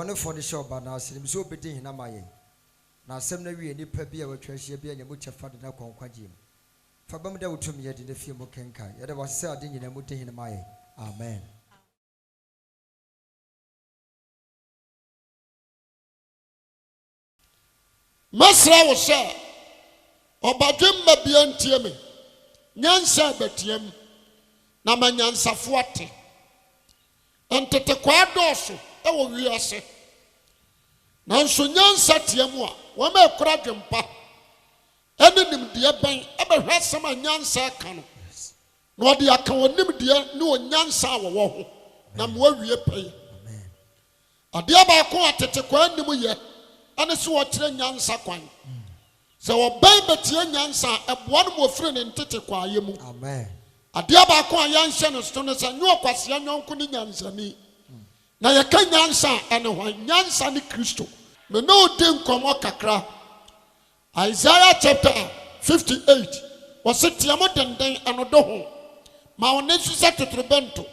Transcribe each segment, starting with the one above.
One for the shop, but now seem so bidding in a maye. Now, some of you need Pebby or Treasure be and much of fun in a conquajim. Fabamda to me yet in the film of Kenkai, yet I was sardine in a mutti in a maye. Amen. Masra was say, Obadum Babian Tiemi, Nyansa Betiem, Nama Nyansa Fuati, and Tete Quadoso, ewo wiase. Nanso Nyansa Tiemwa, Wame Kradimpa, Enim dear Ben, ever some Nyansa Kano. No, the Akawanim dear, no Nyansa wo, Namwa we pay. A dear Bako Tete Quandimu. And it's what Nyansa Kwan. So a baby Nyansa, a one more friend in Titikwa Yemu. Amen. A diaba kwa Yansan and Stones and no Kwasi Awuah Nyansa ni. Na ya kan Nyansa and Nyansa ni Kristo. Me no din komo kakra. Isaiah chapter 58. Was it Tiamo denden anodo ho. Ma onesu sa totrobento.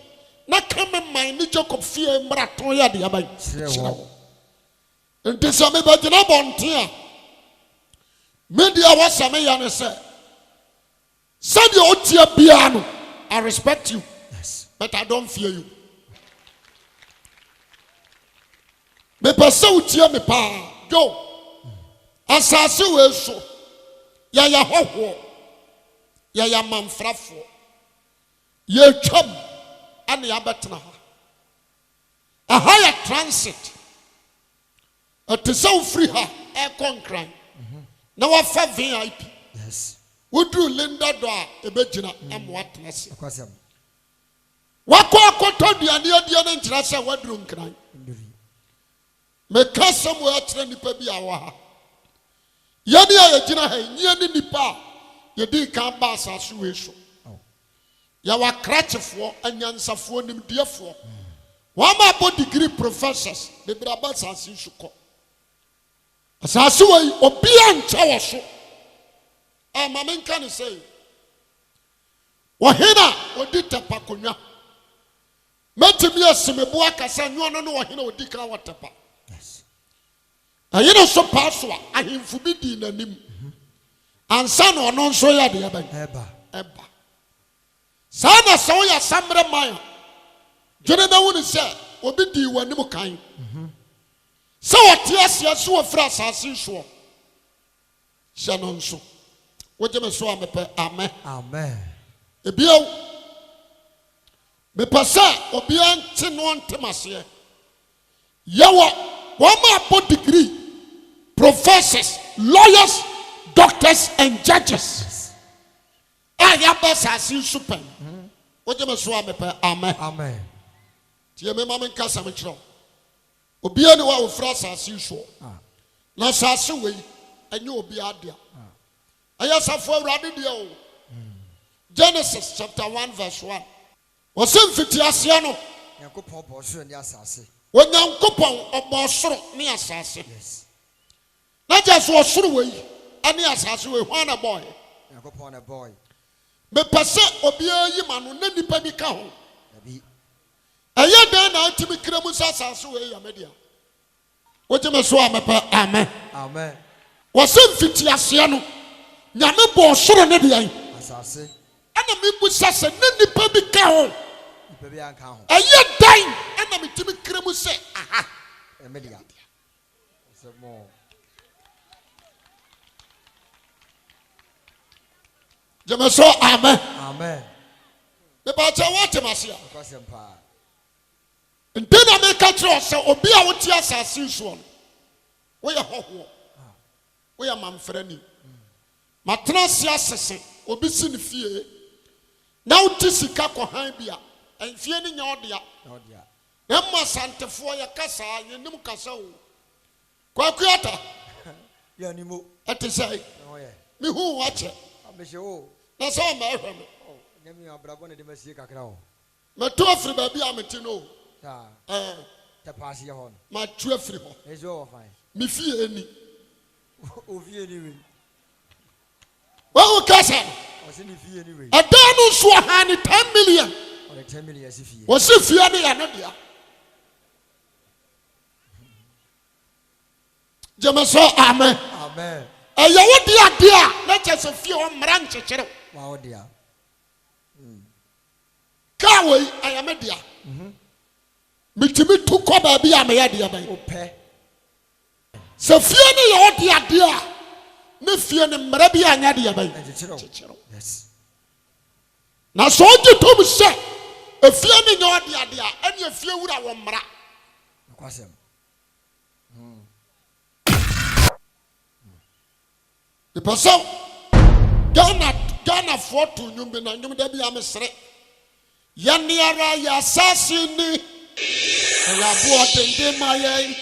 Na kame man ni Jacob fie mraton ya diaba. And this is about the Bontia. Media was a man said, Send your dear piano. I respect you, yes, but I don't fear you. Me pursue dear me pa, go. Assassin so. Ya ho, ya manfrafo. Ye chum, and ya betna. A higher transit. It is so free her, air concrete. Now I have VIP. Yes. We do Linda Doa, a Begina, and what mess. What told you and the other international what room cry? Make us somewhere train the baby Awuah. Yadia Jina, Yanni Nipa, you did come bass as you wish. Yawa cratch for and Yansa for him, dear for. One more degree professors, the Brabas as you should call. Asasuwa obian chawaso. Mamen kan say. Wahina odi tepa konwa. Metimi asemebu akasa nwo no wahina odi kan watepa. Yes. Ayina so paso a ahimfu bi di nanim. Ansa no no nso ya de eba. Eba. Sana so ya samre man. Jene na woni se obi di wanim kan. So what yes, yes, you are fresh as usual. Shannon so. What you may so am amen. Amen. A bill me passa obian tinon temasia. Yawa, one more degree, professors, lawyers, doctors, and judges. I have as you super. What you may so am amen. Amen. Dear Mamma Casamitro. Obiani wa ofrasa as usual. Na sase we enye obi adia. Ayasafo awrade dia o. Genesis chapter 1 verse 1. Wasem fiti asia no. Yankopon bosoro ni asase. Onyankopon obosoro ni asase. Yes. Na just osoro we ani asase we hwana boy. Yankopon na boy. Me pese obi ayi ma no na nipa bi ka ho. Aye den na timi kremu asase we ya media. What you so amen. Amen. Wasem fiti asia no. Nyame bo soro ne de yan. Asase. Ana me bu sase ne nipa bi ka ho. Nipa bi anka ho. Aye dan ana me timi kremu se aha. E media. So more. Jame so amen. Amen. Me ba cha what masia. Kwasem pa. Ndena me ka tro se obi a woti asase so no. We ya hoho. We ya mamfrani. Matena sia sese obi si ne fie. Na uti sika ko han bia. Enfie ni nya odia. Odia. Na ma santefo ya kasa yenim kasa o. Kwakuata. Ya ni mo. Ate sai. Oh yeah. Me hu wache. Amehye o. Na so ma ehwe me. Oh, nyame abrabo ne de masie kakra o. Me to afri ba bia meti no. Ta pass ye hon. Ma tu afri ho. Ejo fine. Me fie eni. O fie ni we. Wa kasa. O se ni fie ni we. Adanu so ha ni 10 million. O 10 million si fie. O se fie ni ya no dia. Jamaso amen. Amen. Eya wo dia na chese fie o mra nchechire. Wa wo dia. Ka we ayame dia. Mitimi tu ko ba bia me ya dia ban. Ope. Se fie ne ye wo dia ne fie ne mra bia anya dia ban. Chechire. Yes. Na so jitom se efie ne nye wo dia ene efie wura wo mra. Akwasem. The person Ghana for to nyumbe na nyumde bia mesre. Yaniara ya sasini ya bo dende mayen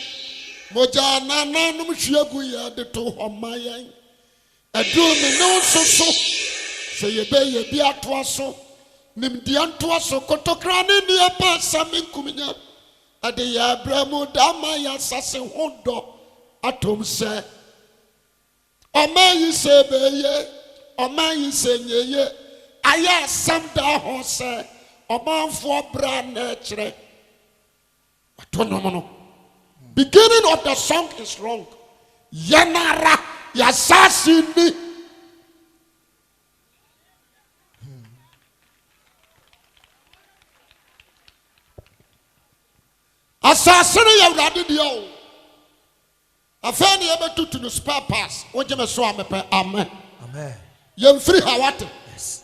moja na nanum hwiagu ya de to homayen adumi no soso se ye bi ato aso nimdi anto aso kotokra ne ne apa sami kuminya ade ya abramu dama ya sase hodo atom se omayi se beye omayi se nyeye aya sam da ho se omanfo bra na kire atonomo. Beginning of the song is wrong. Yanara yasasini. Asasini ya uradi diyo. Afeni yebe tutu no spare pass. Oje me so amepe amen. Amen. Yem free hawate. Yes.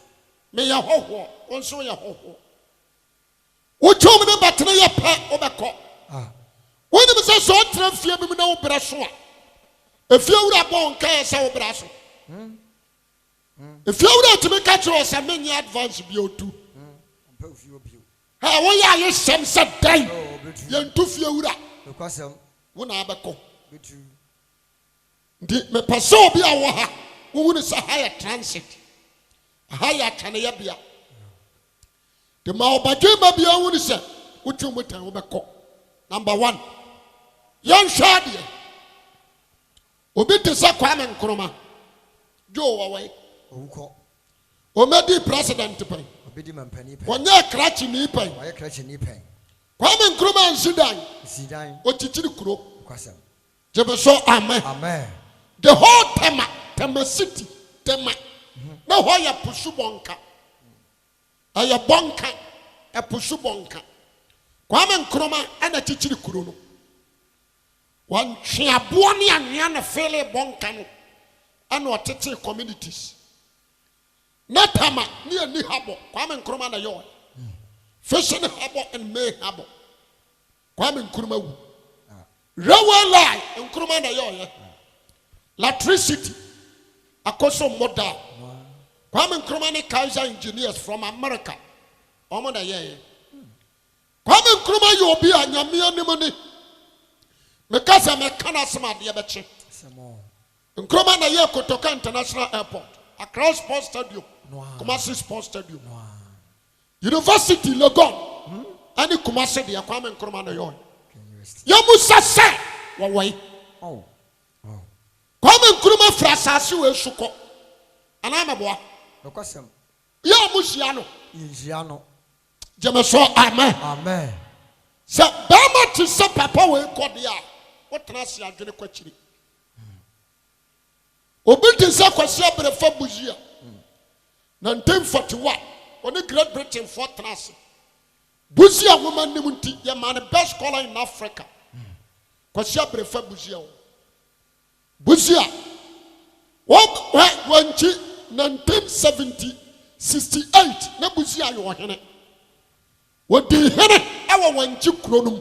Me ya hoho. Onso ya hoho. Uchomu ne batene ya pe obeko. When you say so, fear me no brasua. If you would have born care, so brasso. If you would have to make catch us, I mean, advance be too. How are you? Some said, die. Young to fear. Because when I become the paso be our who is a higher transit, a higher canabia. The Maobajima be a would say, what you would tell number one. Young Shadi Obiti Sakwame Nkrumah Joe away. Omedi president pen. Obidi mampani pen. Wanya krachi ni pen. Wanya krachi ni pen. Kwame Nkrumah Sudan. Sudan. Ochichiri kuro. Kwasam. Jebeso amen. Amen. The whole Tema city, Tema. No hoya pusu bonka. Aya bonka, a pusu bonka. Kwame Nkrumah and a chichiri kuro no. One chiaboni and yana fele bonkano and what communities. Natama near ni habo, Kwame Nkrumah na yo. Fishing habo and may habo. Kwame Nkrumah. Railway line and Nkrumah na yo. Electricity. Akoso moda. Kwame Nkrumah ni Kaiser engineers from America. Omo na ye. Kwame Nkrumah yo bi anyamia ni money. Mekasa mekana sama de beche. Nkrumah na ye Kotoka International Airport, Accra Sports Stadium, Kumasi Sports Stadium, University Legon, ani Kumasi de Kwame Nkrumah na yo. Yamusa se wawai. Oh. Kwame Nkrumah frasasi we suko. Anama boa. Nokasem. Ya musiano. Injiano. Jemeso amen. Amen. Sa bama ti se papa we kodia. What trust ya dwene kwachiri. Obiti se kwasi abrefa bujia. 1941 on Great Britain for trust. Buzia woman nimunti ya man best scholar in Africa. Kwasi abrefa buzia. Buzia. Wanchi 1970 68 na buzia yo hene. Wodi hene ewa wanchi kronum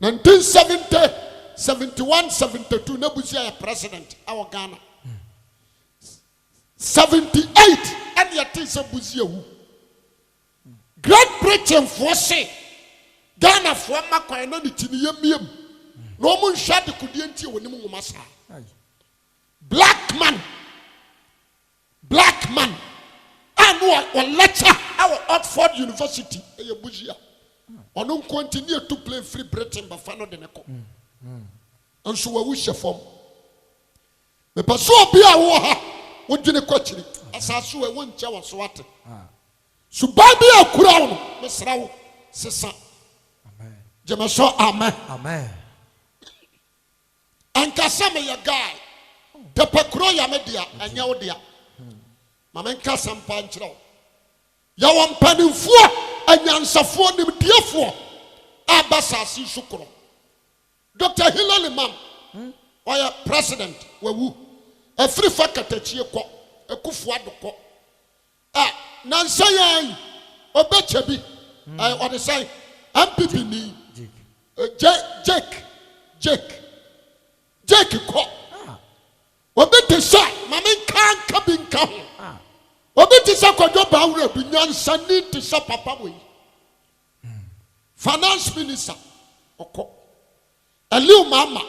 1970 71 72 na buzia ya president awo Ghana 78 and ya tinsa buzia hu Great Britain for say Ghana for makwan na nitini yemiem no mu nhwa de kudie ntie woni mu ngomasa black man and one lecture our Oxford University e buzia ono continue to play free Britain but fano de neko and so we wish form me paso bia wo ha wo dwene kwachiri asaso we won nche wo so ate so baby akura wo me sra wo sesa amen jema so amen amen anka pasa me ya guy te pakro ya me dia anya wo dia mama nka sampa nkyerɛ ya wɔn panimfoɔ anyansafoɔ nimdiefoɔ abasasi sukuro Dr. Hilary Mam ɔyɛ president wawu afiri fa katachie kɔ akufo adokɔ nansa yan obecha bi ɔde sai MPP ni Jake kɔ obete sa mama nka bi nka ho obete sa kɔdwo bawura bi nyansa ni te sa papa boy finance minister ɔkɔ Eliu Mama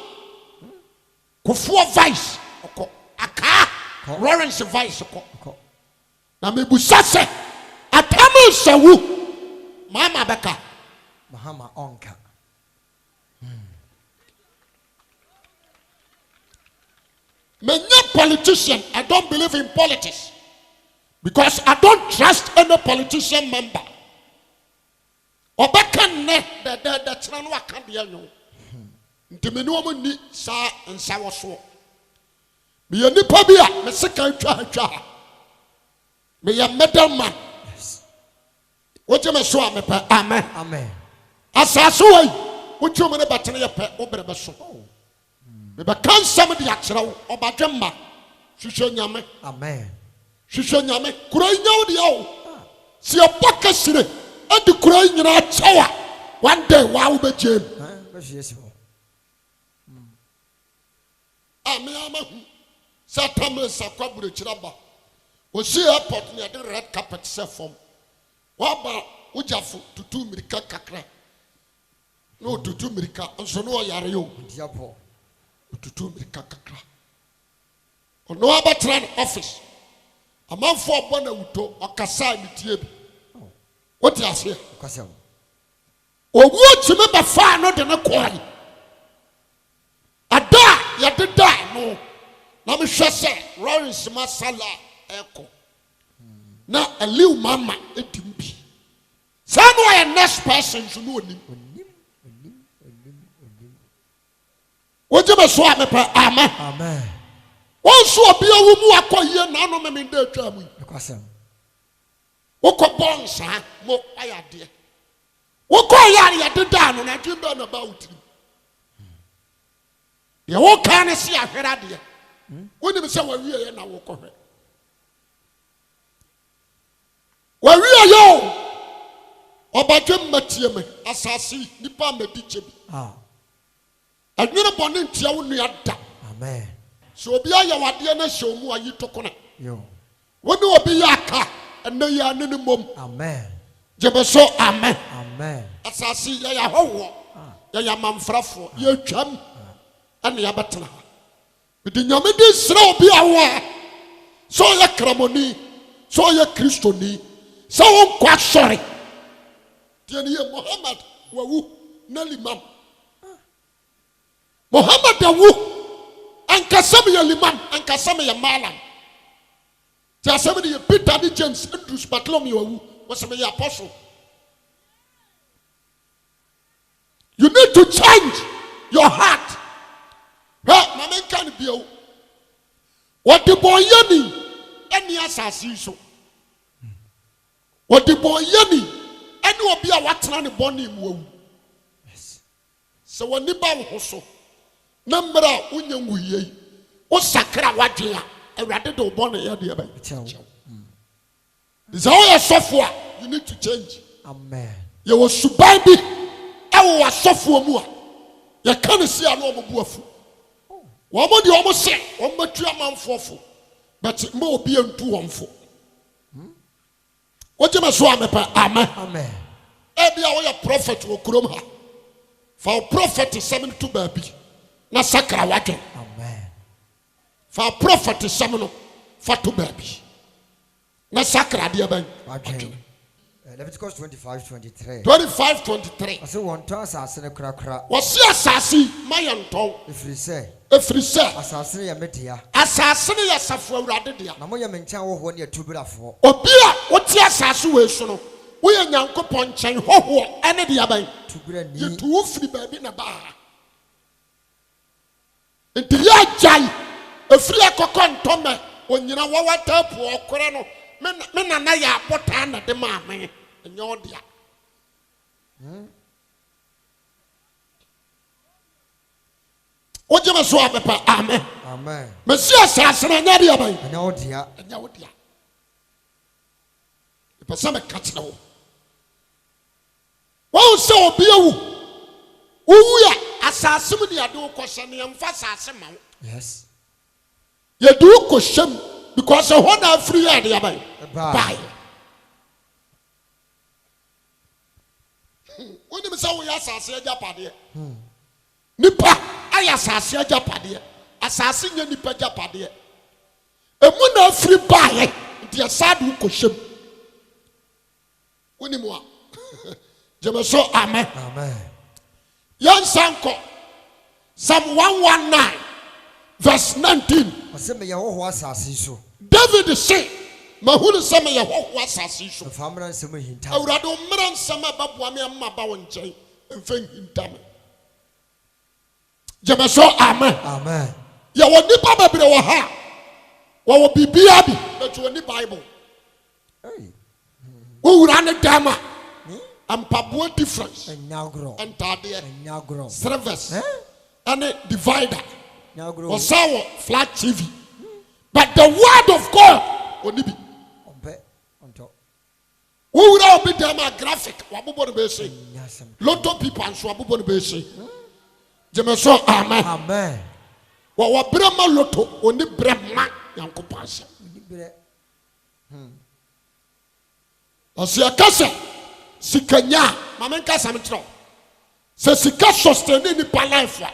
Kufuor vice ɔkɔ aka Lawrence vice ɔkɔ na mebusa sɛ atamu sawu mama beka Mahama onka many politician I don't believe in politics because I don't trust any politician member obeka ne the tena no aka de anyo ntimi no mo ni sa nsa wo so me ye nipa bi a me seka twa me ye middleman wote me so amepa amen asaso wai wote me ne batene ye pe obrebe so me ba kan sam de akere wo obadwemma hwehwe nyame amen hwehwe nyame kura nyawo de yawo si opoka sire adi kura nyina chawa one day wa wo be jem Amiamahu Satamre Sakwabure Chiraba. We see airport near the red carpet set form. Waba Ujafu to 2 Mirika Kakra. No to 2 Mirika, and so no Yario. Diapo to 2 Mirika Kakra. On no Abatran office. A man for Bonauto or Kasai Mitieb. What do you say? Or what you remember far not in a quarry. Ada ya de die no na me hwɛ sɛ Lawrence Masala eko na Eliu Mama edim bi sɛ no yɛ next person so no onim woje me so amepa amen won so obi awu mu akɔyɛ na no me de atwa mu kwasɛm wokɔ bonsa mo ayade wokɔ yare ya de die no na dwemba na ba wutiri ye wo kan ne si ahwera de woni me se wa wie ye na wo kɔhwɛ wa wie yo obadwem matie me asase nipa madi chebi adwene bɔne ntia wo nua da amen so obi ayɛ wade na hyɛ mu ayi tokona yo woni obi yɛ aka ɛna yɛ anene mom amen jebe so amen asase yɛ yɛ hɔwɔ yɛ yɛ mamfrafo yɛ twam and ya betena with the nyamedi sra obi awo so ya kramoni so ya kristoni so won kwa sori tie ne Muhammad wawu na limam Muhammad wawu ankasam ya limam ankasam ya malam ja asem de Peter de James Andrews Bartholomew wawu wasem ya apostle. You need to change your heart. Mama can be what the boy yani any assassin so. What the boy yani any will be a watran bonny woo. Yes. So when the bow also number unyangu ye o sakra wajia and rather do bonny yadia by is all your software you need to change. Amen. You will subabi our software more. You can't see a normal buafu. Wamo di omo se omo tu amanfofo but mo obi entu wonfo woje me so amepa amen e bia wo ye prophet wo krom ha fa prophet 72 baabi na sakra wadwe amen fa prophet 7 no fa to baabi na sakra de ban wadwe Leviticus 25:23. 25:23. I say one to asase ne krakra. Wasi asase mayanto. Efiri se. Asase ne ya media. Asase ne ya safo awurade dia. Na moye menkan wo ho ne atubirafo. Obi a woti asase we so no. Wo ye nyankopon nchen hoho ene dia ban. Tubira ni. Ye tu firi baabi na ba. nti ya jai efiri akokɔ ntɔmɛ onyina wawa tapu okore no me na ya abota na de maame enye odia ojema so abepa amen amen mesia asase na nya dia ban enye odia ipesa me katsina wo wo se obi ewu owu ya asase mu dia de wo kɔhye ne yɛmfa asase ma wo yes ye do kɔhyem because ho na free ya dia ban bye woni me say wo ya asase agapade nipa aya asase agapade asase nya nipa agapade emu na free bye dia sadu kɔhyem woni mo a jemeso amen amen yan sanko Psalm 119 verse 19 ɔsɛ me yɛhoho asase so David say mahunu sɛ me yɛhoho asase so famra nsɛm hinta awurade mmra nsɛm ababoa me amma ba wo nkyɛn mfa hinta me jemeso amen amen yɛwɔ nipa bebre wɔ ha wɔwɔ bibia bi betu ni bible wo wura ne dama ampaboa difference enyagro entade service and divider osawo flat TV but the word of God onibi ompe onto wo wura obi dama graphic wabobo no be say lot of people anso wabobo no be say jemeso amen amen wo brema loto oni brema yankopon ase Asiakase sikanya mamenka samitro se sika sustain ni pa life wa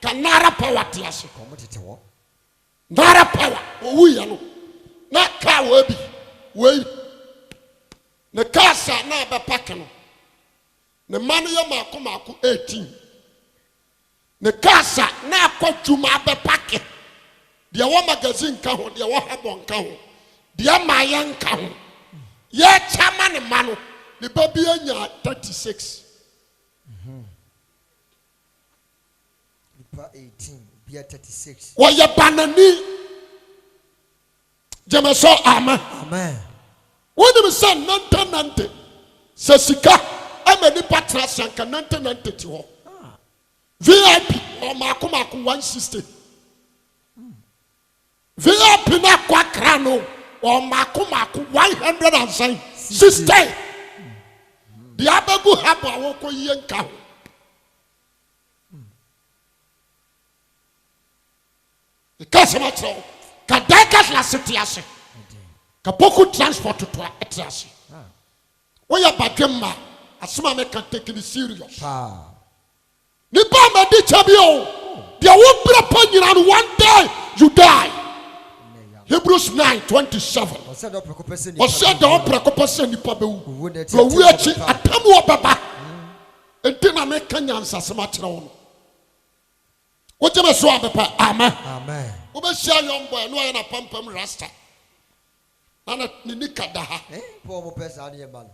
kanara power tiase komotetewo nara power owu ya no na ka wa bi we ne kasa na be pack no ne manu ya mako 18 ne kasa na akwadwuma be pack de wo magazine ka ho de wo habon ka ho de amayan ka ho ye chama ne manu ne baby anya 36 nipa 18 bia 36 wo ye banani jemeso amen amen woni me say nante se sika ama nipa trasanka nante ti ho VIP o mako 160 VIP na kwa krano o mako 160 the abagu habo awoko yiye nka ho kasama tro ka dakas la setiase ka poku transport to etiase wo ya badwemma asoma me kan take it serious ni ba ma di chabio dia wo bra pa nyina no one day you die Hebrews 9:27 o said the opera person ni pa bewu wo wu achi atamu obaba entina me kanya nsasema kire wo wo jeme so abepa amen amen wo be sia young boy no na pampam rasta na ni nikada ha po mo pesa ne ba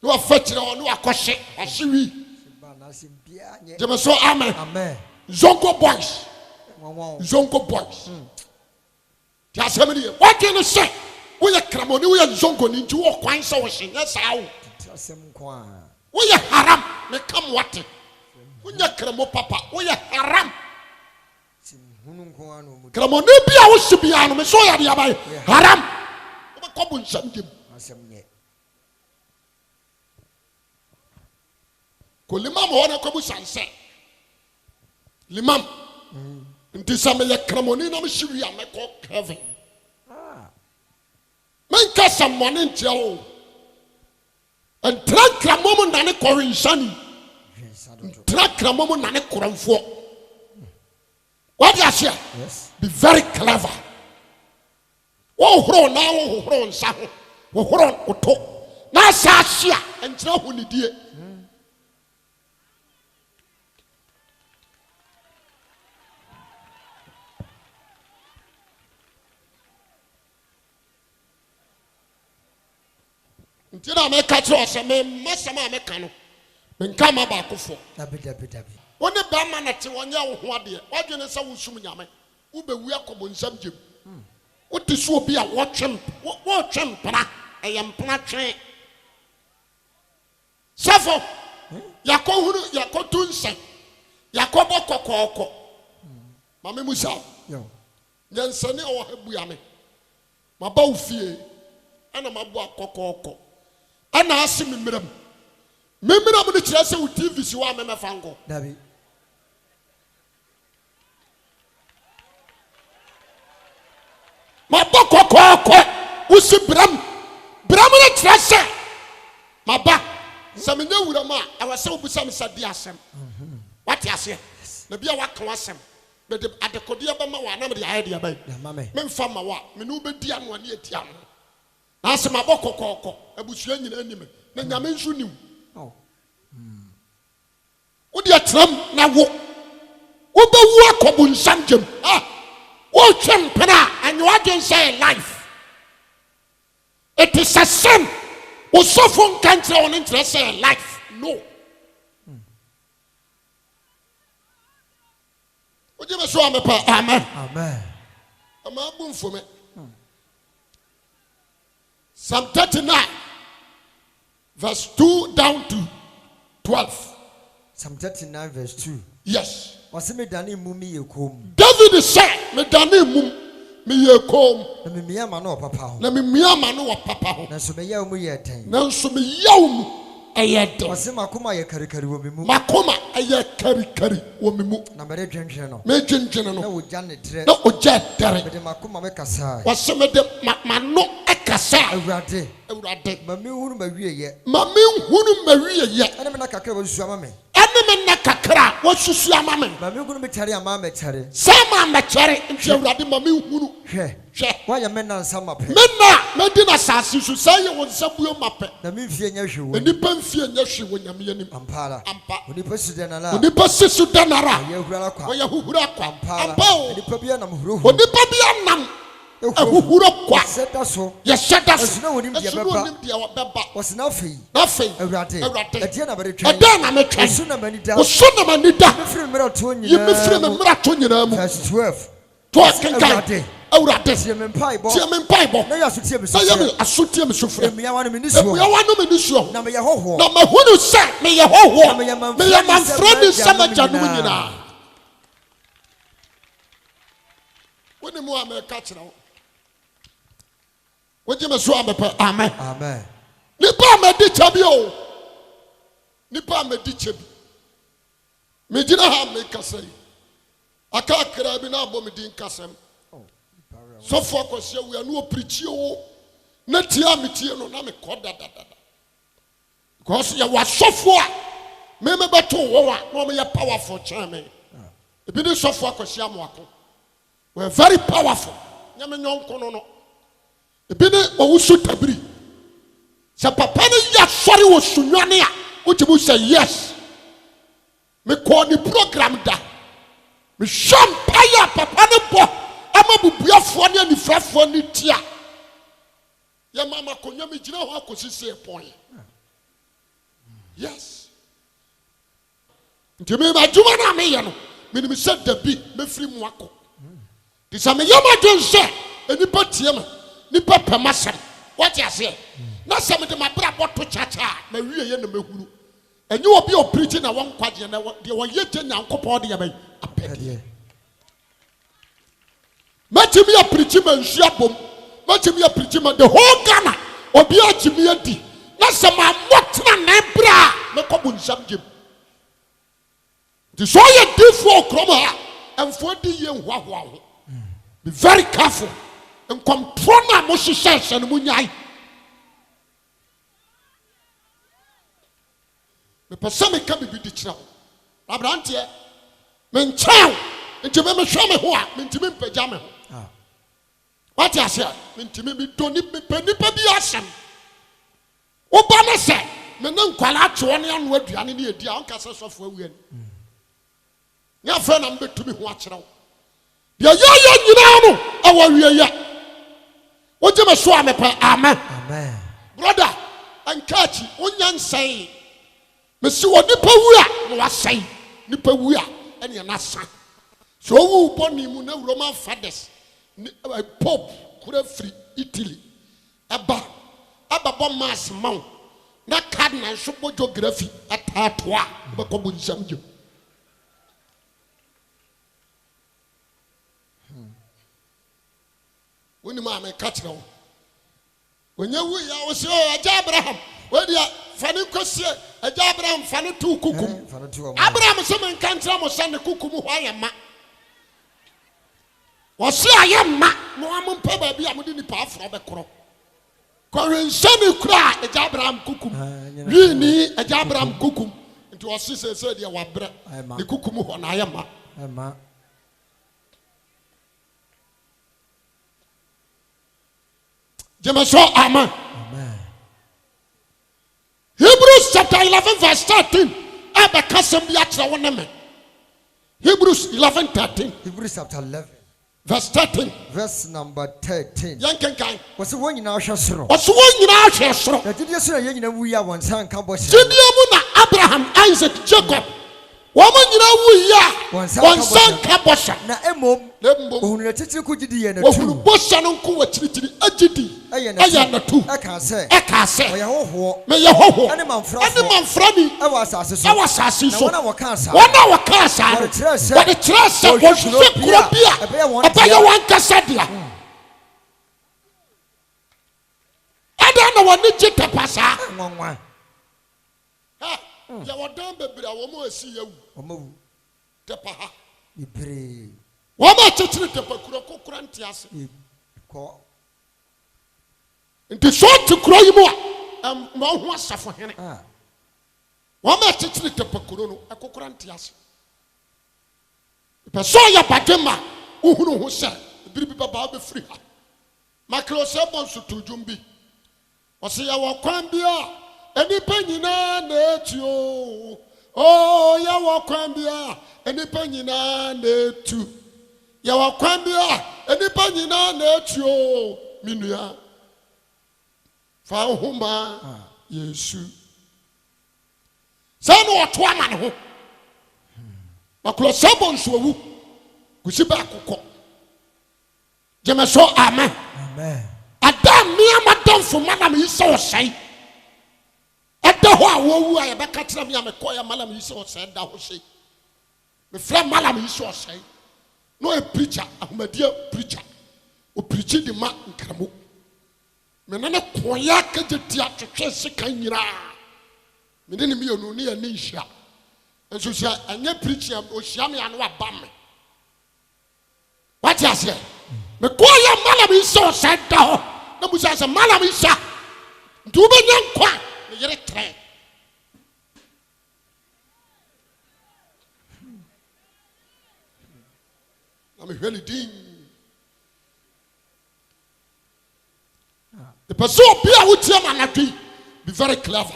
no afakire wo no akɔhye ahyewi ba na simpia nye jeme so amen amen zongo boys ti asemeni what can you say we ya kramoni we ya zongo ni nti wo kwan se wo hye saa wo asem kwa we ya haram me kam wate wo nya kramo papa we ya haram hunun kwa no mu kramoni bia wo hye bia no me so ya dia bai haram wo ko bu nsam dim asem nye ko limam ho na ko bu sanse limam nti same ya kramoni na me hye wi me ko heaven men ka samone ntia wo entra kramomo na ne korinsani entra kramomo na ne koramfo what you say yes be very clever wo horo na wo horo nsa ho wo horo oto na sa ahia entra ho ne die ntina me ka tro se me masama me ka no me nka ma ba kofo dabi When the Bamanati one year what dear, what you say will sum yame, Ube we are common subject. What this will be a watching, watching, I am planting. Suffer Yakotunse Yakobo Koko Mammy Musa Yansani or Hebuyame Mabau Fie and a Mabua Koko and I ask him, Madam. Maybe I'm going to tell you TV, you are Mamma Fango. David. My Boko, Usi Bramina Trasa, my back. Some new with a man, I was so with some Sadiasem. What you say? Maybe I walk was him. But at the Kodia Bama, I never the idea about Mamma. Men from my walk, Menube Dian 1 year Tian. Answer my Boko, a Bushian enemy. Then I mention you. Oh. Would you tram now? Would the walk of Sanjum? Ah, watch him, Pena, and you are say life. It is a sin. Or so from country on interest in life. No. Would you show me? Amen. Amen. I'm a boom for me. Psalm 39, verse 2 down to 12. Psalm 39, verse 2. Yes. David said, me dani mum. Me ye kom. Na me miyama no papa ho. Na me miyama no papa ho. Na so me yaw mu ye den. Na so me yaw mu eye den. Wase makoma ye karikari wo me mu. Makoma eye karikari wo me mu. Na me de dwendwen no. Me dwendwen no. Na oja ne tre. Na oja dere. Me de makoma me kasa. Wase me de mano ekasa. Awurade. Awurade. Ma me hunu ma wiye ye. Ma me hunu ma wiye ye. Ene me na kakra wo susu ama me. Ene me na kakra wo susu ama me. Ma me hunu me tare ama me tare. Sama me tare. Nti Awurade ma me hunu. Hwe. Why ya men na nsama pe. Me di na sase su say ye won sabuo mape. Na me mfie nya hwe wo. Enipa mfie nya hwe wo nyame yanim. Ampara. Ampa. Onipa suden ala. Onipa sisu danara. Ye hurala kwa. Oya huhura kwa. Ampa. Onipa bia nam huruhu. Onipa bia nam. Huhura kwa. Seta so. Ye seta so. Asuna wonim dia beba. Wasina fei. Na fei. Awurade. Ade na bare twen. Ade na me twen. Osuna manida. Osuna manida. Me firi mera to nyina. Ye me firi me mera to nyina mu. Verse 12. Awurade. Awurade. Tie me mpaibo. Tie me mpaibo. Na ya so tie me so. Na ya me asotie me so fura. Emia wa no me ni so. Emia wa no me ni so. Na me ye hoho. Na me hunu se me ye hoho. Me ye manfra ni sama janu nyina. Woni mu America kira wo. Woje me so amepa. Amen. Amen. Nipa me di chabi o. Nipa me di chabi. Me gina ha me kasai. Aka kra bi na abo me di nkasem. So for kwase we are no preach o. Na tia me tie no na me koda da. Because you was so for me beto wo a no me powerful chairman. E bi ni so for kwase amwako. We are very powerful. Nyame nyonko no. E bi ni owusu tabiri. Se papa ni ya sori wo sunwane a, uti say yes. Me call the program da. Me champagne papa ne bo. Ama bubuafo ne anifrafo ne tia. Ya mama konya me gina ho akosisi epon. Yes. Ntime ma juma na me ye no. Me ni se da bi me firi mu akọ. Di sa me yama don se enipa tie ma. Nipa pamasem. What you say? Na se me de ma bra boto chacha na wiye ye na mehuru. Enye obi o preach na won kwaje na de won ye je nyankopɔ de ya bai apede. Matimi ya preach man shiabom. Matimi ya preach man the whole Ghana. Obi a chimi adi. Na se ma motna na bra me kobu nsam gem. The so ye diffo krom ha. Emfo di ye hwahwa ho. Be very careful. And control na mo hyehyɛ no munyai. Me pese me ka bibi di kyerɛ wo. Abrante me nkyɛw. Nti me hwɛ me ho a me ntimi mpagya me ho. What you say? Me ntimi me doni me panipa bi asɛm. Wo ba ne sɛ me ne nkwala atwo ne anu aduane ne edi a onka sɛ sɔfo awuan. Nya fɛ na mbetumi ho akyerɛ wo. Ya nyina no awa wiye ya. Woje me so amepa amen. Amen. Brother, enkachi onyansai. Me si woni pa wu a no wasai. nipa wu a ene na sa so wu boni mu na Roman fathers Pope kura free Italy aba bom mass mount na cardinal shobo geography atatoa be ko bu nsam je woni ma me catch no wonya wu ya wo se aja Abraham we dia fani kwese aja Abraham fani tu kukum Abraham se men kantra mo sane kukum ho ayema wo se ayema no ampa ba bia mo di ni pa afro be koro Kɔrensɛni kura ɛgya Abraham kukum wini ɛgya Abraham kukum nti ɔsi sɛ deɛ wabrɛ ne kukum hɔ na ayɛ ma Jemesɔ amen Hebrews chapter 11 verse 13 ɛbɛka sɛm bi akyerɛ wo ne me Hebrews 11:13 Hebrews chapter 11 verse 13 verse number 13 yankenkan wɔsɛ wɔn nyinaa hwɛ soro wɔsɛ wɔn nyinaa hwɛ soro na gyidie so na yɛn nyinaa wuyi a wɔn nsa nka bɔ hyɛ gyidie mu na Abraham Isaac Jacob wɔn nyinaa wuyi a wɔn nsa nka bɔ hyɛ na emom ohunu na titiri ko gyidi yɛ na tu wɔhunu bɔ hyɛ no nko wɔ kyirikyiri agyidi ɛyɛ na tu ɛka sɛ ɔyɛ hohoɔ meyɛ hohoɔ ɛne manfrani ɛwɔ asase so so wɔn a wɔka asa wɔde kyerɛ sɛ wɔhwehwɛ kuro bi a ɛbɛyɛ wɔn kasa dea ɛda na wɔne gye tɛpa saa nwanwa yɛwɔ dan bebree a wɔn asi yɛwu tɛpa ha bebree wɔn a kyekyere tɛpa kuro kokora nte ase nti so te kuro yi mu a ma ɔho asafo hene wɔn a kyekyere tɛpa kuro no kokora nte ase pɛ so yɛ badwema wohunu ho sɛ ebiri bi baba bɛfiri ha makro sɛ bɔ nso to dwom bi ɔsɛ yɛwɔ kwan bi a enipa nyinaa na etu o yɛwɔ kwan bi a enipa nyinaa na etu yɛwɔ kwan bi a enipa nyinaa na etu o minua fa homa Yesu sɛ no ɔto ama ne ho makro sɛ bɔ nso awu kusi ba akokɔ Jemesɔ amen adam mia madam fo manam yi sɛ ɔsɛe ɛda hɔ a wɔwu a yɛbɛka kyerɛ me a mekɔ yɛ malam yi sɛ ɔsɛe da hɔ hyɛ mefrɛ malam yi sɛ ɔsɛe na ɔyɛ preacher ahomadeɛ preacher ɔpreachi de ma nkramo mene ne kɔyɛ akagye ti atwetwe sika nyinaa mene ne mmienu ne yɛ ne nhyia nso sɛ ɛnyɛ preaching a ɔhyia me a no aba me wate aseɛ mekɔ yɛ malam yi sɛ ɔsɛe da hɔ na mu sɛ malam yi sɛ nti wobɛnya nkwa ne yere trɛ na mehwɛ ne din epɛ sɛ obi a wotie ma anadwe be very clever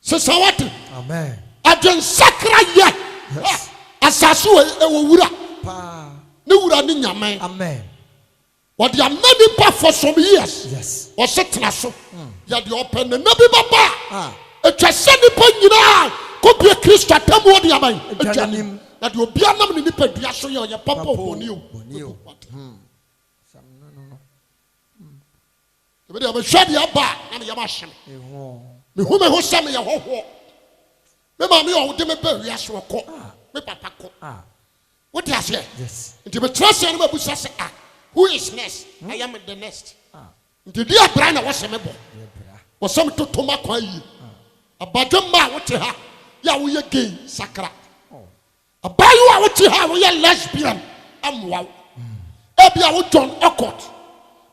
sesa wate amen adwensakra yɛ asase ɛwɔ wura ne wura ne nyame amen wɔde ama nipa for some years ɔsɛ tena so yɛde ɔpɛ ne na bi baba atwa sɛ nipa nyinaa kɔbie Kristo atam wɔde aban atwa na de obi anam ne nipa dua so yɛ ɔyɛ papa bɔne o ebɛde abɛhwɛ deɛ aba na meyɛ mahye mehu me ho sɛ meyɛ hɔhoɔ me maame a ɔwode me ba wiase ɔkɔ me papa kɔ wote aseɛ nti mekyerɛ sɛ no mabusa sɛ who is next I am the next nti di abra na wɔsɛ me bɔ wɔsɛ me toto ma kwa yie abadwe ma a wote ha yɛ a woyɛ gay sakra abayewa a wote ha a woyɛ lesbian amoaw ebi a wo John Okot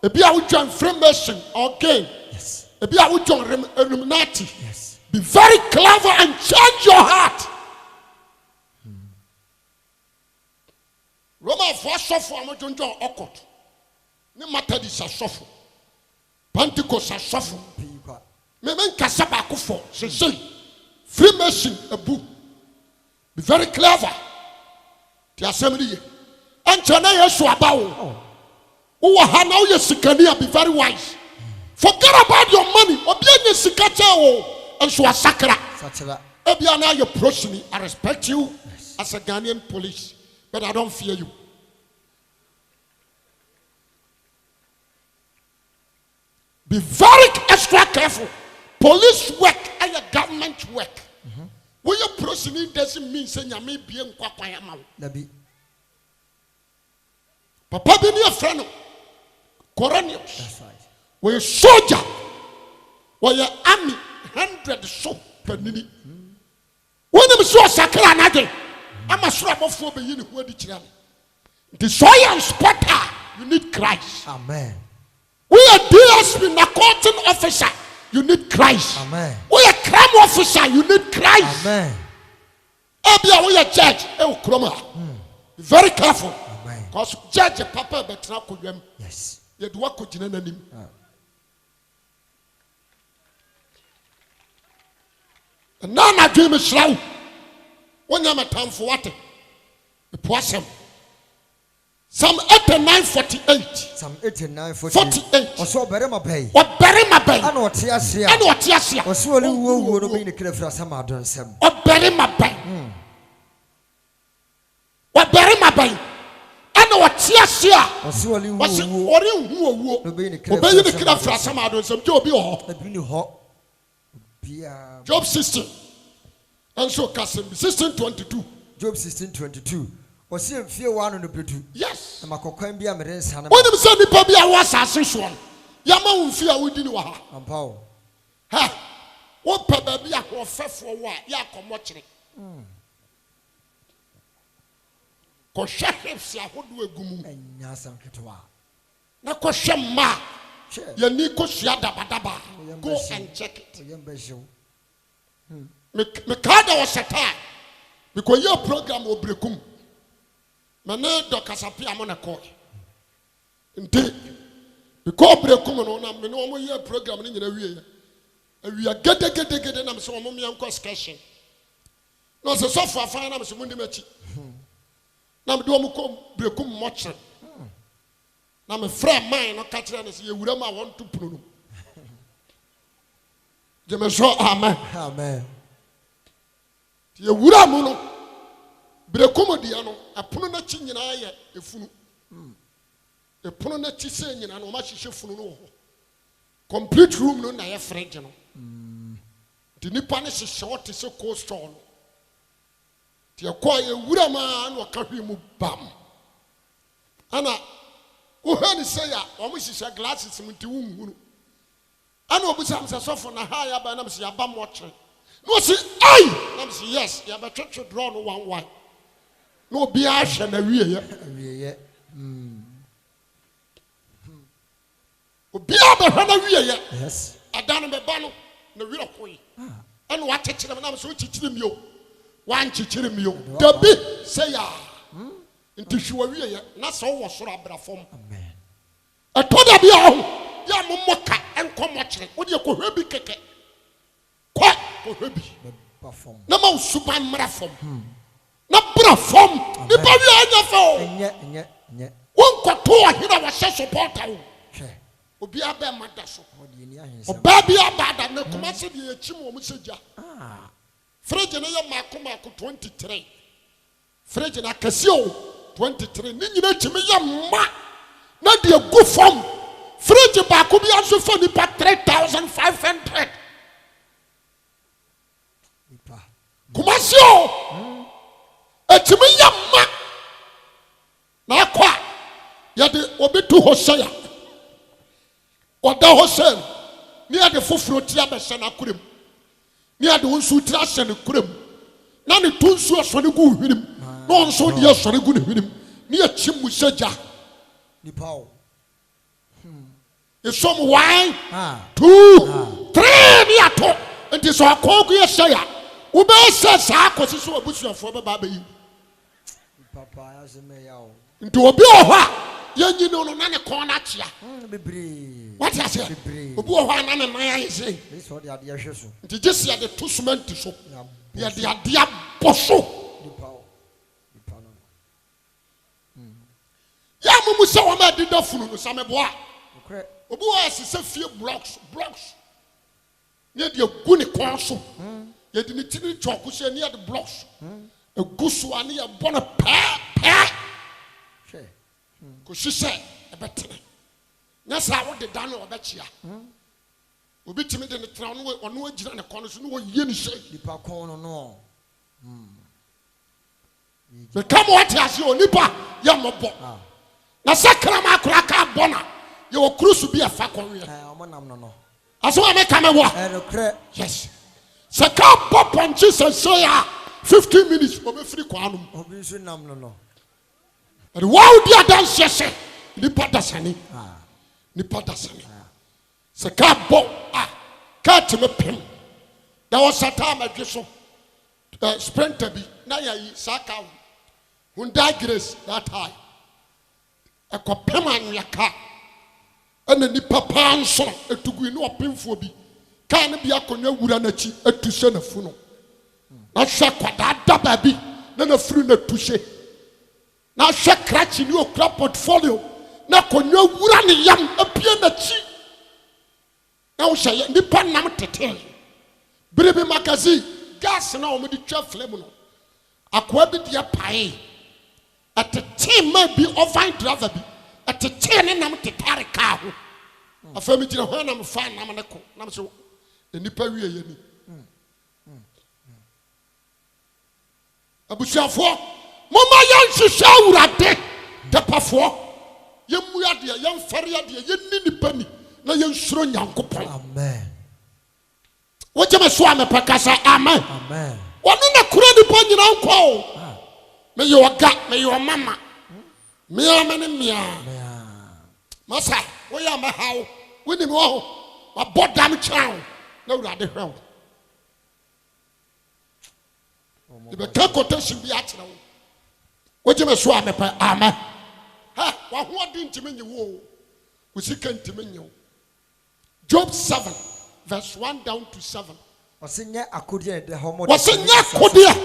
ebi a wo John Freemason or gay ebi a wo John Illuminati be very clever and change your heart. Roma for suffer John Okot ne Methodist asɔfo Pentecost asɔfo memen kasa baako fo sesei Freemason abu be very clever ti asɛm ni ye ɛnkyɛ na Yesu aba wo wowɔ ha na woyɛ sikani a be very wise forget about your money obi anya sika kyɛ wo nso asakra Ebiana, you approach me. I respect you as a Ghanaian police, but I don't fear you. Be very extra careful. Police work and your government work. When you approach me, doesn't mean saying you may be in Kwakayama. Papa, be your friend. Coronius. That's right. When you're soldier, when you're army, 100 so per minute. When I'm so sakra nothing, I'm a strap of 4 billion who are the children. The soil and spotter, you need Christ. Amen. We are DSP, Narcotin officer, you need Christ. Amen. We are crime officer, you need Christ. Amen. Abia, we are judge, be very careful. Amen. Because judge papa better could them. Yes. You do what could you name him. And now my dream is slow. When I'm a time for what? The possum. Psalm 89:48. Psalm 89:48. 48. Also, bury my pay. What bury my bay? I know what yes, I know what yes, yeah. Also, who would be the killer for some other some. What bury my bay? What bury my bay? I know what yes, yeah. Also, who obey the killer for some other some job. Job 16. And so Kasim 16:22. Job 16:22. Was he fear one on the blue? Yes. And my cocoa be a meren's hand. When I'm saying probably I was a one. Yama fear we didn't want. And Paul. Ha! What baby I was fair for what? Ya come watching it. Kosheps ya would do a gumu. And Yasan Ketoa. Na koshem ma. Yaniko Shiada Badaba. Go and check it. Mikada was a time. Because your program will break. Mane dokasapi amona call. Indeed, because breakum on me no year program in the way. We are get and I'm so mommy and cost cashing. No, so far, fine, I'm so mundi mechi. Now, do breakum much. Now, I'm a friend mine, not catching us. You would want to prune. You show amen. Amen. You would have mono. Brekumodiano, a punana chinaya, a funu. A punana chising and a match funu. Complete room, no, I have fragile. The Nippanish is short, is so cold strong. The acquire Wuraman or carry mu bam. Anna, who heard it say, almost is a glasses into womb. I know Busams are soft on a higher by Namsi Abam watching. No, see, I Namsi, yes, you have a church to draw no one white. No biash and a rear. Yes. I done a bano, no real way. And what teaching them, I'm so teaching you. One teaching you. The big say, into Shuaria, not so was so abra form. Amen. I told her, Yamoka and come watching. What do you call Ruby Keke? Quite for Ruby. No more super marathon. Not put a form. The baby on your phone. And yet, one quarter, he was so supporter. Obi abe madaso. O baby abada na kuma se de achim wo mseja. Frege na ye makoma ko 23. Frege na kase o 23. Ni nyina chime ye ma. Na de go form. Frege ba ko bi aso fa ni pa 3,500. Kuma se o. Achime ye ma. Na kwa. Ya de obi tu Hosea. Oda Hosea, near the Fufrotia Besana Kurim, near the Unsutra Sen Kurim, Nani Tunsu Sonigu with him, no so dear Sonigu with him, near Chimuseja. Nipao. Is some wine? 2, 3 near top, and this our Kogia Saya. Ube says, I was so a bush of for baby. Papa as a mayor. Into a beer. You know, none of cornachia. What I say? Obu one and my say. This what they are dear shoes. Did you see the 2 cement to soap? They are the dear bosso. Yamu saw a did not fool some boy. Obu has a few blocks. Near the Guni Consul. ye di ni tini chalk se ni the blocks e gusu ani ye bona pa Sure. ko hise e betene nya sa wo de dan no obechia obi timi de ne tra ono agira ne kono so no ye ni se Nipa kon no. me come what ase onipa ya mobo na sakra ma akura ka bona ye okrusu bi afa konwe Omo nam no. aso ma ka me wo No kre. yes saka pop on Jesus say 15 minutes obe free kwanum Obi so nam no. and wow dia dan sese nipa dasani nipa dasani saka bo ka teme pem there was a time at so sprinter bi na ya yi saka Hyundai Grace that high a kopem anya ka ana nipa panso etugu ni opemfo bi ka ne bia konwa wura na chi atuse na funo na hwe kwada daba bi na furu na tuse na hwe krachi ni okra portfolio na konwa wura ne yam apie na chi na wo hye nipa nam tete birebe magazine gas na o me di twa flame no akwa bi dia pae atete ma bi ovine driver bi atete ne nam tetare ka ho afami gina ho na me fa nam ne ko nam so nipa wie ye ni abusiafo mama yan hwehwe awurade tepafo yemu ade yan fare ade yenni nipa ni na yensuro nyankopon Amen. woje me so amepakasa amen Amen. wonu na kura nipa nyina nko me yo ga me yo mama me amene mia masa wo ya ma hawo woni me wo ma bodam chan na urade hwew ibe ka quotation bi a kire wo woje me so amepa amen ha wa ho odi ntime nyi wo usika ntime nyi wo Job 7 verse 1 down to 7 Osinya akodi de homo. wasinya kodia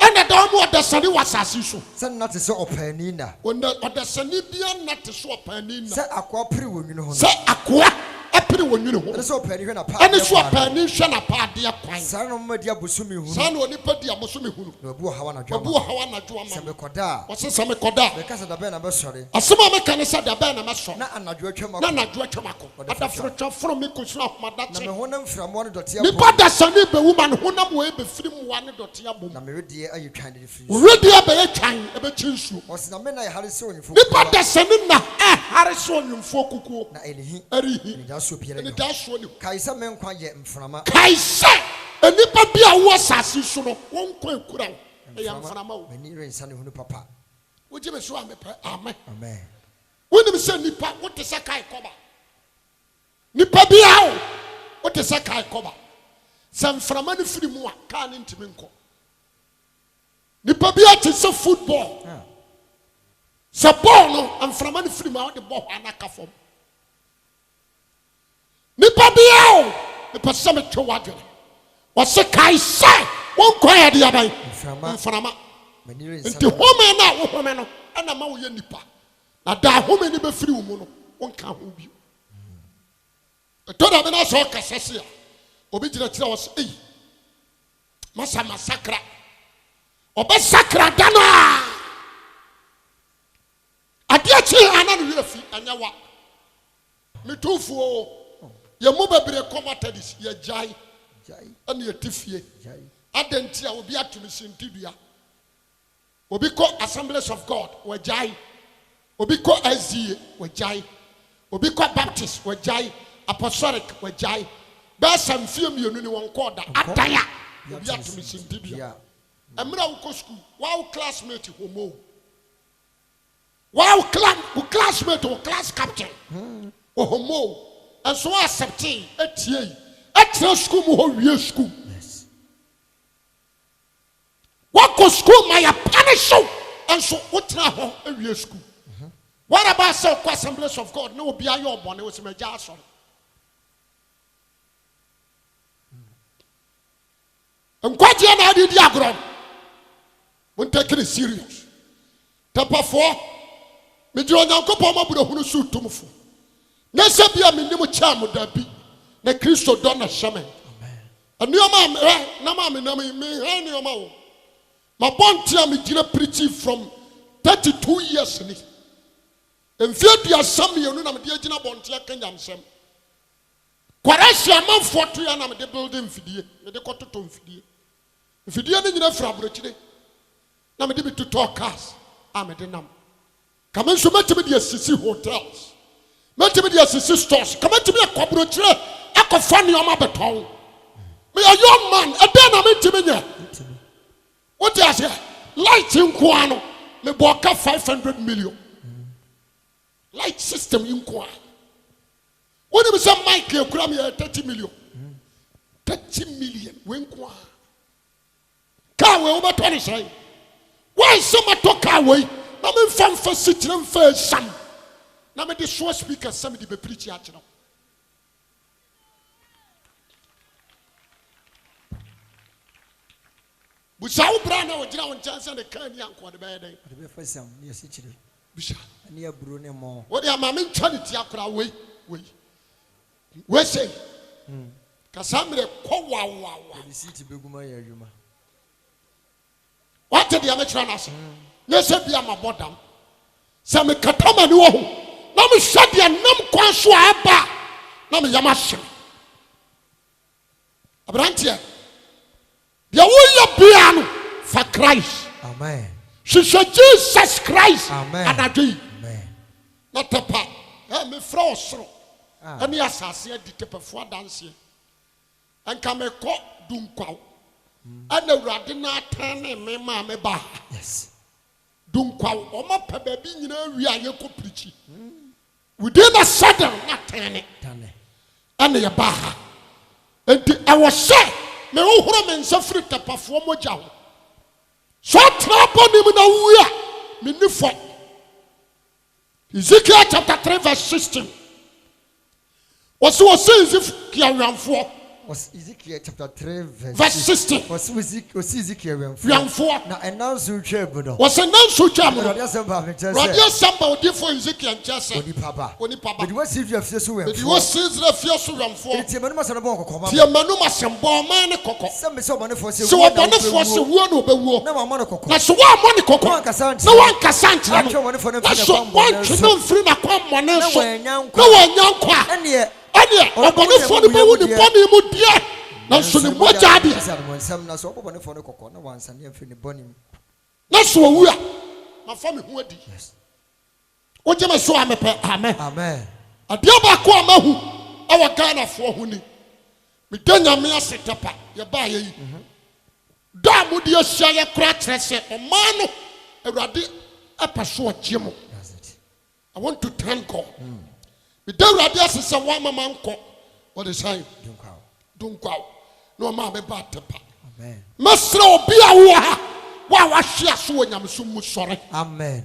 ene da omo odasani wasasi so Se na te se opani na. wona odasani bia na te so opani na Se akwa pere wonwunu ho. se akoa apere wonwunu ho Se opani hwe na pa. ene so opani hwe na pa de kwan Sa no ma dia bosumi hu. sa na onipa di amoso me hunu Na obu hawa na dwa. obu hawa na dwo Se ama me koda. wose se me koda Me kasa da be na be sore. asema me kan se da ba na me so Na anadwo atwa na mako. na dwo atwamako adafro twafro me ko so ahoma da Na che me honam framo no dote ya. nipa dasani be woman honam wo e be firi mu wane dote abom Na me wedie ayi twan de firi. redi abaye twan e be chinsu Osina me na hare se onifo. nipa dasani na hare so nyumfo kukuo Na elihi. arihi Ni da so piere. ni da so ni Kaisa me nkwa ye mframa. kaisa enipa bia wo asase so no won kwa ekura wo e ya mframa wo Mani rensa ne hunu papa. wo je me so amepa amen Amen. wonim se nipa wo te sakai koba nipa bia wo te sakai koba se mframa ne firi mu a ka ne ntimi nko nipa bia te se football se ball no mframa ne firi mu a wo de ball anaka fom nipa bia nipa se me twa wadwene wo se kaisa won kwa ya de abai mframa Mani rensa. nti home na wo home no ana ma wo ye nipa na da home ni be firi wo mu no won ka ho bi to da be na so kasese a obi gira kira wo se masa masakra obe sakra dana adia chi ana no wi fi anya wa mitufuo ye mu bebre commodities ye jai Jai. ana ye tifie Jai. adenti a obi atumi sintidua obi ko Assemblies of God wajai obi ko SDA wajai obi ko Baptist wajai Apostolic wajai ba samfie mienu ni won ko da adaya obi atumi sintidua emra wo ko school wow classmate homo wow classmate or class captain homo and so accepting etie etre school mu ho wie school what go school my punish you and so what ho every school what about so Assemblies of God no be ayo bone we se meja so nkwaje na adi agro won take it serious tapafo me di onyankopon maburo hunu su tumfo na se bia me nim cha mo da bi na Kristo do na hyeme Anioma na mama na me anioma o. My bonti am gina preaching from 32 years ni. Emfie dia sam ye no na me dia gina bonti akanyam sem. Kwarasia manfo to ya na me de building fidie, me de kototo mfidie. Mfidie ni nyina fra brochire. Na me de to talk cars. Me de nam. Come so metime de asisi hotels. Metime de asisi stores. Come metime akobrochire, akofa ne oma beton. Me a young man, a den am metime nya. What you say? Light in Kwano, me boka 500 million. Light system in Kwano. When you say Mike, you cram here 30 million. 30 million, when Kwano. Car way over 20 say. Why some talk car way? Na me fan for sitting and for some. Na me the show speaker somebody be preach at you. Bushaw brana o jira on chance and the can yank what the bed. The first time, yes, it's Busha. near Bruno more. What are my charity akra we. We say. Cassandra Kowa. The city Beguma Yuma. What did the amateur say? Yes, be am a bottom. Some katama no. No me shut your num kwansho aba. No me yamashe. Abrantia. The way piano for Christ. Amen. She said Jesus Christ. Amen. And I do. Amen. Not a pa. Me frost. And me assassin did the before dance. And come a cock doom cow. And the radina turn me mamma ba. Yes. Doom cow or my baby, you know, we are your preaching. Within a sudden, not turning. And the baha. And I was said. Me ohura men safri tapafo moja ho so trabo ni me na wuya me nifo Ezekiel chapter 3 verse 16 was Ezekiel was Ezekiel chapter 3 verse 16 was Ezekiel na announce you was announce you radio samba odi for Ezekiel chese oni papa but you see you feel so but you see the fear so ramfo tie manu masana bon kokoma tie manu masembo man ne kokko some so manu for se so obone for se wo na obewuo na manu kokko na so wa manu kokko na wan kasante na so wan tunu mfiri na kwa mane so na wanyankwa ane obone for ne bewu ne boni mu die na so ne moja bi na so obone for ne kokko na wansa ne mfiri ne boni na so wu a ma fa me hu adi yes o je me so amepe amen amen adia ba ko amahu awa Ghana fo hu ni me danya me asetepa ye ba ye yi da mu di asia ye kra trese o ma no awurade apaso ogyemo I want to thank God me da awurade asese wa mama nko what is saying don't go no ma be ba tepa amen masra obi awo ha wa hwe aso onyamso mu sore amen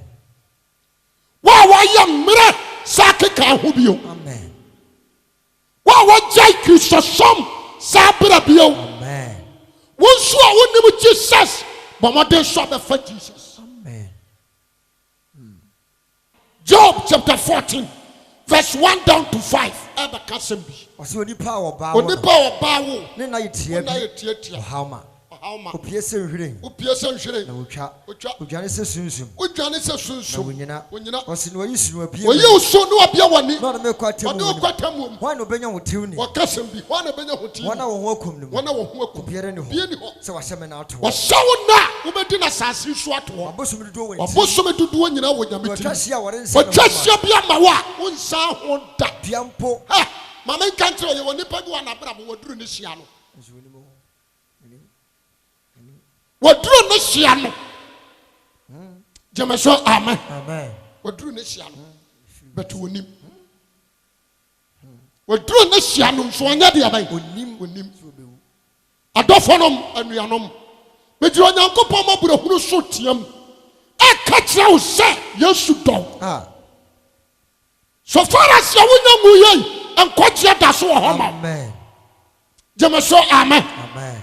wa yam mire sakeka ho bio amen wa jai Christosom sabra bio amen wonso a wonim Jesus but modern so be for Jesus amen Job chapter 14 verse 1 down to 5 eba kasembi osi oni power ba wo ne na yetia bi how ma opie se nhwire na otwa odwane se sunsum wonyina osi no yi sunu apie oyi uso no abia wani no na me kwatemu wan no benya hotiw ni wakasembi wan na benya hotiw wana wo ho akum ni wana wo ho akum biere ni ho se wa hyeme na ato wa sawo na ubedi na sase su ato abosom dudu won abosom dudu nyina wo nyameti twahia wore nsa twahia bia ma wa wonsa ho da diampo mama nkantre ye woni pa bi wa na bra bo waduru ne hia no waduru ne hia no jemeso amen amen waduru ne hia no betu wonim waduru ne hia no so anya de abai wonim adofonom anuanom meji onyankopon maburo hunu so tiam aka kira wo se yesu don so far as you wonyamu yei enkotia da so ho ma amen jemeso amen amen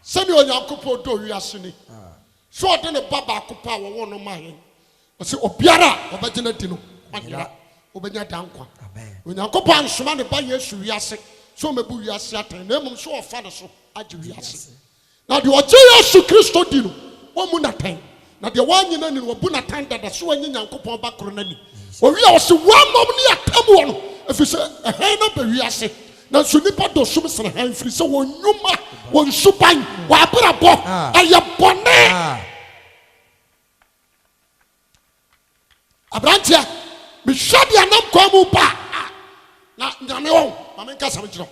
sani onyankopon do wiase ni so de ne baba akopa wo wono ma he o se obiara obagina di no anyira obanya dankwa amen onyankopon soma ne ba yesu wiase so mebu wiase atan na mum so ofa ne so ajiwiase na de oje Yesu Kristo di no wamu na tan na de wanyina ni wabu na tan dada so wanyi Nyankopɔn ba koro nani owi a wose wamom ni atam wo no efise ehan na bawiase na so nipa do sum sene han firi se wonnwuma wonsuban wa abrabɔ ayabɔne abrantia me hwade anam kwa mu ba na nyame wo mama nka sam kyerɛ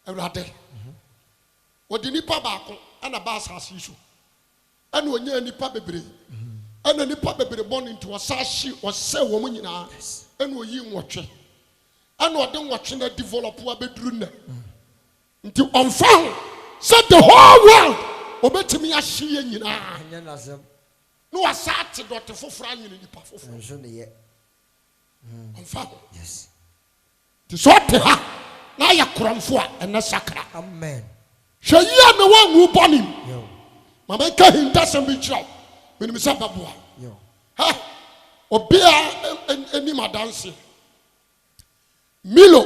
awurade wodi nipa baako ana ba asase so ana onya nipa bebre ana nipa bebre bɔ ne nti wɔsaahye wɔsɛ wɔ mu nyinaa ana oyi nwɔtwe ana ɔde nwɔtwe na develop wa beduru na nti ɔmfa ho sɛ the whole world obetumi ahye yɛ nyinaa no wasate dɔte foforo anyene nipa foforo nso ne yɛ ɔmfa ho yes ti so te ha na yɛ korɔmfo a ɛnɛ sakra amen hwɛ yia na wanwu bɔnim mama ka hintasɛm bi kyerɛw menim sɛ baboa ha obia ani madanse Milo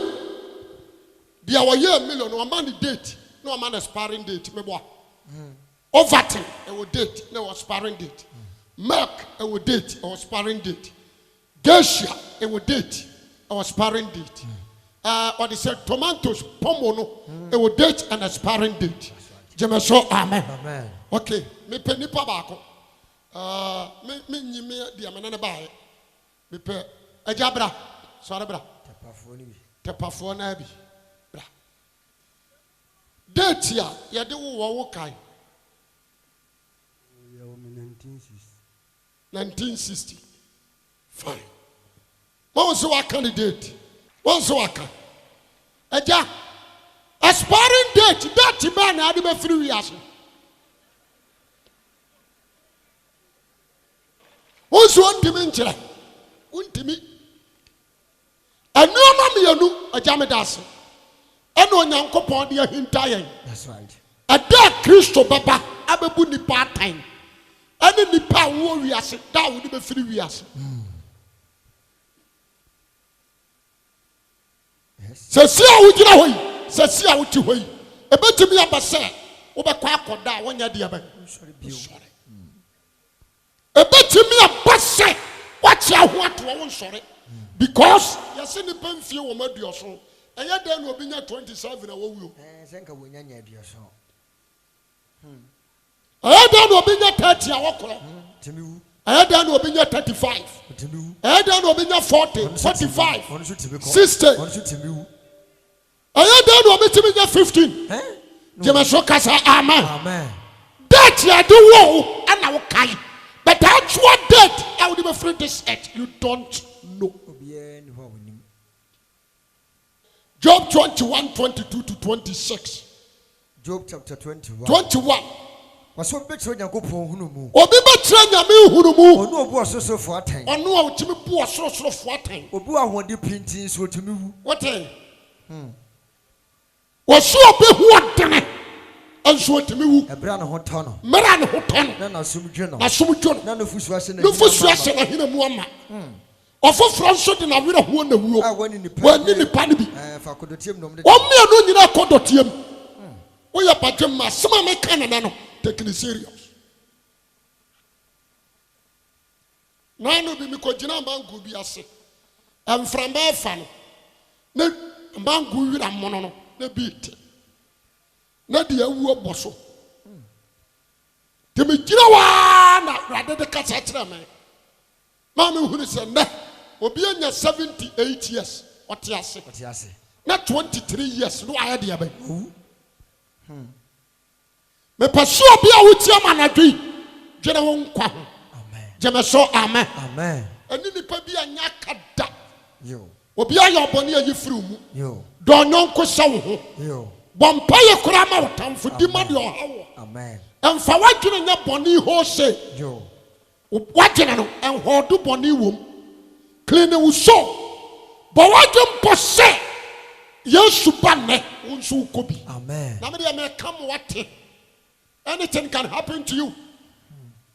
dia wɔyɛ Milo no ɔma ne date na ɔma ne sparring date meboa Overton ɛwɔ date na ɛwɔ sparring date Milk ɛwɔ date ɛwɔ sparring date Geisha ɛwɔ date ɛwɔ sparring date or they said tomatoes pomo no ɛwɔ date and a sparring date jeme so amen okay me pe nipa baako me nyime dia menene baaye me pe agya bra sɔre bra tepafo na bi bra date ya yɛde wo kai 1960 fine what was our candidate what's waka agya aspiring date that man na ade be free wiase wonso ntimi nkyerɛ wontimi anuoma meyanu agya me dase ɛna Onyankopɔn de ahinta yɛn that's right ada Kristo baba abebu nipa atan ɛne nipa wo wiase da wo de be free wiase sɛsi a wogyina hɔ yi sɛsi a wote hɔ yi ebetumi aba sɛ wobɛkɔ akɔda a wonya de aba ebetumi aba sɛ wakyɛ ho ato wo nsɔre because yɛse nipa mfie wɔ maduɔso ɛyɛ dan na obi nya 27 a wɔwuo sɛ nka wonya nya aduɔso ɛyɛ dan na obi nya 30 a wɔkorɔ ɛyɛ dan na obi nya 35 ɛyɛ dan na obi nya 40 45 60 ɛyɛ dan na obi timi nya 15 jɛmɛ so kasa amen date yɛ de wo ana wo kai but actual date I would be free this earth you don't know. Job 21:22-26. Job chapter 21. 21. Waso betro Nyankopɔn hunu mu. Obi betra nyame hunu mu. Onu obu ososofo atan. Onu a otimi bu osorosofo atan. Obi ahode pintin so otimi wu. What? Waso obi hu odene. Enso otimi wu. Ebra ne ho tɔ no. Mera ne ho tɔ no. Na nasumdwe no. Nasumdwe no. Na nofusu ase na. Nofusu ase na hina mu ama. Ofofro nso de na wera ho na wuo. Wani nipa ne bi. Fa kodotiam nom de. Omme no nyina kodotiam. Oya padwem ma sema me kanana no. Take it serious. Nanu bi mi ko gina mangu bi ase. Amframba fa no. Na mangu wira mono no na beat. Na de awu oboso. Te me gina wa na rade de kasa kire me. Ma me hunu se na obi anya 78 years. Oti ase. Na 23 years no aye de aban. Me paso obi a wutia manadwi dwene wo nkwa ho amen jeme so amen amen ani nipa bi anya kada yo obi aye obone ayi firi mu yo do nyonko sɛ wo ho yo bompa ye kura ma wotamfo di ma de ɔhawo amen emfa wadwene nya bone ho se yo wadwene no enhodo bone wom clean wo so bo wadwem pose Yesu banne wo nso ko bi amen na me de me kam wate. Anything can happen to you.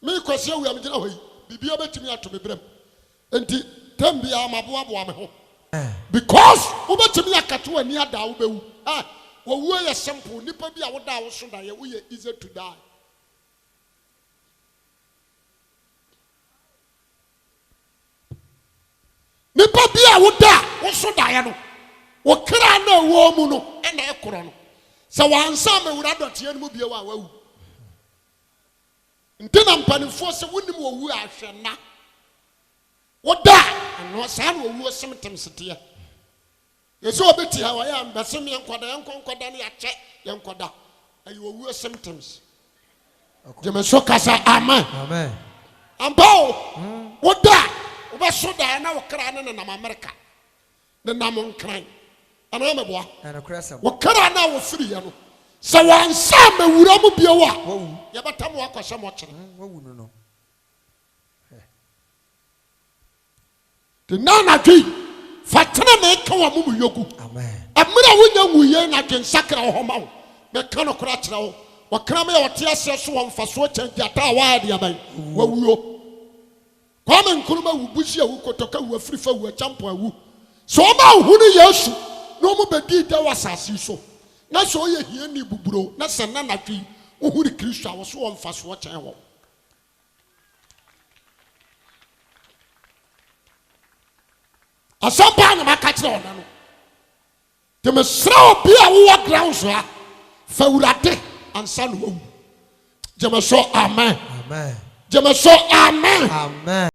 Me kwese we am gina hoyi. Bibia betimi ato me brem. Enti tambia maboa boa me ho. Because wo betimi akato ani ada wo bewu. wɔwuo yɛ simple nipa bi a woda a woso da yɛ woyɛ easy to die. Nipa bi a woda a woso da yɛ no wokra na wo mu no ɛna ɛkorɔ no sɛ wansa ma wura dɔteɛ no mu bie wa wawu ntina mpanifo sɛ wonim wo wu ahwɛ na woda no saa na wo semtem seteɛ yeso obeti ha wa ya mbɛsem yɛ nkɔda ne yɛkyɛ yɛ nkɔda ayi wo wu symptoms jeme so kasa amen amen ambao woda wobɛso da na wokra ne nam America ne nam nkran ana meboa ana krasam wokra na wo firi yɛ no sɛ wansa ma wura mu bie wa yɛbɛtam wakɔhyɛ mo kyere wawu no de nana dwi fatena na ka wa mu yogu amen amira wonya wuye na dwen sakra ho ma wo me ka no kora kyerɛ wo wakra me wote ase so wo mfa so kyɛn ata wa de aban wawuo kwame nkuruma wubushi awu kotoka wu afirifa wu champo awu so ma hunu yesu no mu bedi da wasase so na so ye hia ni buburo na sanna na twi uhuri kristo a wo so wo mfa so kyɛn wo asampa na maka kyerɛ ona no te mesra obi a wo ground so a fa wurade ansa no wawu jema so amen amen jema so amen amen